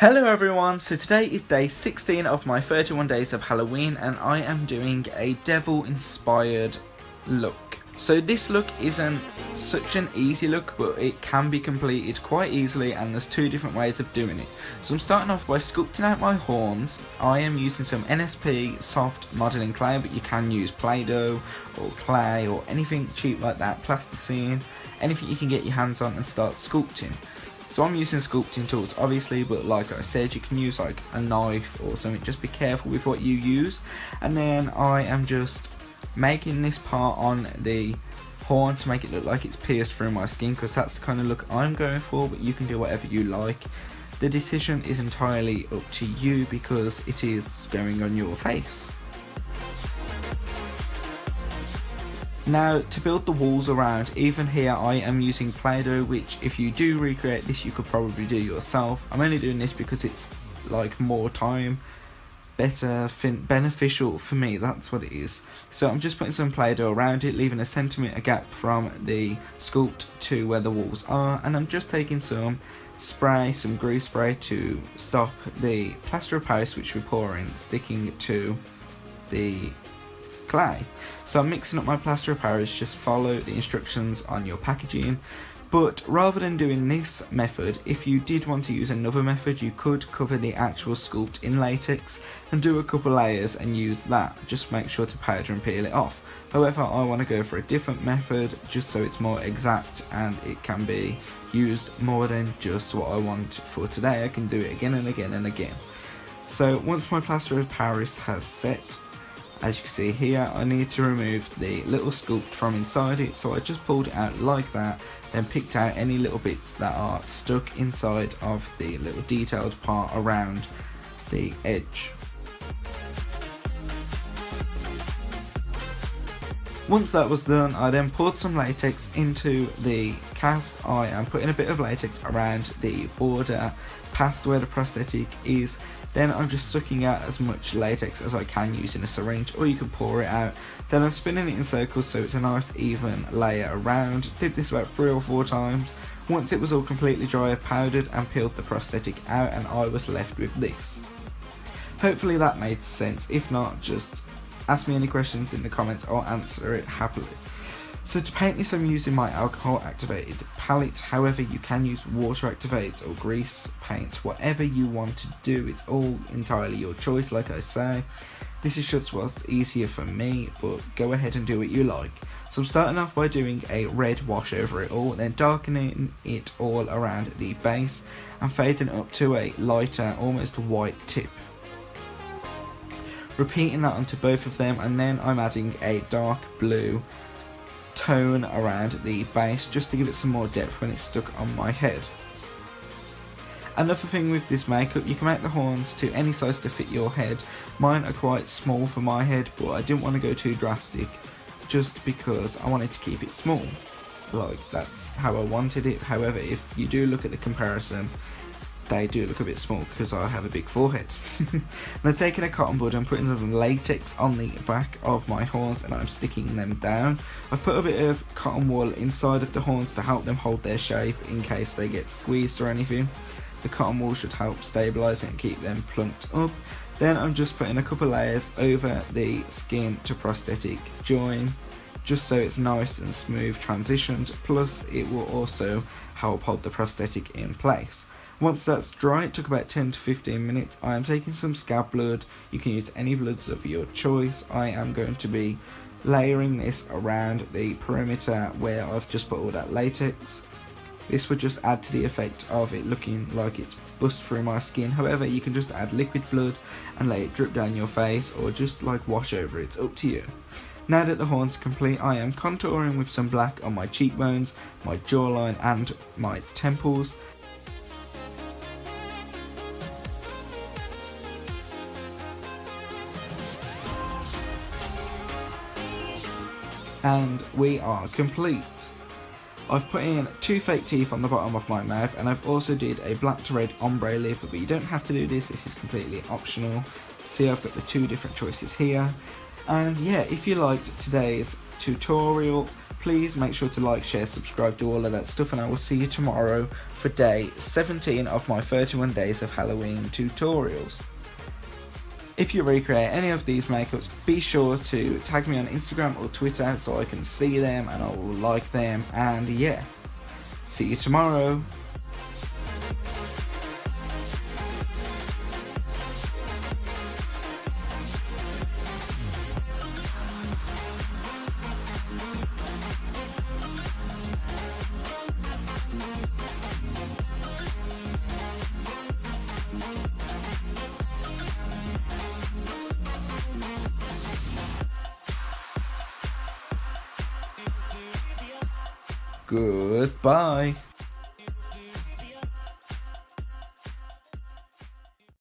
Hello everyone, so today is day 16 of my 31 days of Halloween and I am doing a devil inspired look. So this look isn't such an easy look, but it can be completed quite easily and there's two different ways of doing it. So I'm starting off by sculpting out my horns. I am using some NSP soft modelling clay, but you can use Play-Doh or clay or anything cheap like that, plasticine, anything you can get your hands on and start sculpting. So I'm using sculpting tools obviously, but like I said, you can use like a knife or something. Just be careful with what you use. And then I am just making this part on the horn to make it look like it's pierced through my skin, because that's the kind of look I'm going for, but you can do whatever you like. The decision is entirely up to you because it is going on your face. Now, to build the walls around, even here I am using Play-Doh, which if you do recreate this you could probably do yourself. I'm only doing this because it's like more time, beneficial for me, that's what it is. So I'm just putting some Play-Doh around it, leaving a centimetre gap from the sculpt to where the walls are, and I'm just taking some spray, some grease spray to stop the plaster of Paris which we're pouring sticking to the clay. So I'm mixing up my plaster of Paris. Just follow the instructions on your packaging, but rather than doing this method, if you did want to use another method, you could cover the actual sculpt in latex and do a couple layers and use that. Just make sure to powder and peel it off. However, I want to go for a different method just so it's more exact and it can be used more than just what I want for today. I can do it again and again and again. So once my plaster of Paris has set, as you can see here, I need to remove the little sculpt from inside it, so I just pulled it out like that, then picked out any little bits that are stuck inside of the little detailed part around the edge. Once that was done, I then poured some latex into the cast. I am putting a bit of latex around the border past where the prosthetic is. Then I'm just sucking out as much latex as I can using a syringe, or you can pour it out. Then I'm spinning it in circles so it's a nice even layer around. Did this about 3 or 4 times. Once it was all completely dry, I powdered and peeled the prosthetic out and I was left with this. Hopefully that made sense. If not, just ask me any questions in the comments, I'll answer it happily. So to paint this I'm using my alcohol activated palette. However, you can use water activates or grease paints, whatever you want to do. It's all entirely your choice, like I say. This is just what's easier for me, but go ahead and do what you like. So I'm starting off by doing a red wash over it all, then darkening it all around the base and fading up to a lighter, almost white tip. Repeating that onto both of them, and then I'm adding a dark blue tone around the base just to give it some more depth when it's stuck on my head. Another thing with this makeup, you can make the horns to any size to fit your head. Mine are quite small for my head, but I didn't want to go too drastic just because I wanted to keep it small. Like, that's how I wanted it. However, if you do look at the comparison, they do look a bit small because I have a big forehead. Now taking a cotton bud and putting some latex on the back of my horns and I'm sticking them down. I've put a bit of cotton wool inside of the horns to help them hold their shape in case they get squeezed or anything. The cotton wool should help stabilise it and keep them plumped up. Then I'm just putting a couple layers over the skin to prosthetic join, just so it's nice and smooth transitioned, plus it will also help hold the prosthetic in place. Once that's dry, it took about 10 to 15 minutes. I am taking some scab blood. You can use any bloods of your choice. I am going to be layering this around the perimeter where I've just put all that latex. This would just add to the effect of it looking like it's bust through my skin. However, you can just add liquid blood and let it drip down your face, or just like wash over it. It's up to you. Now that the horns are complete, I am contouring with some black on my cheekbones, my jawline and my temples. And we are complete. I've put in 2 fake teeth on the bottom of my mouth, and I've also did a black to red ombre lip, but you don't have to do this, this is completely optional. See, I've got the 2 different choices here. And yeah, if you liked today's tutorial, Please make sure to like, share, subscribe, do all of that stuff, and I will see you tomorrow for day 17 of my 31 days of Halloween tutorials. If you recreate any of these makeups, be sure to tag me on Instagram or Twitter so I can see them and I will like them, and yeah, see you tomorrow. Goodbye.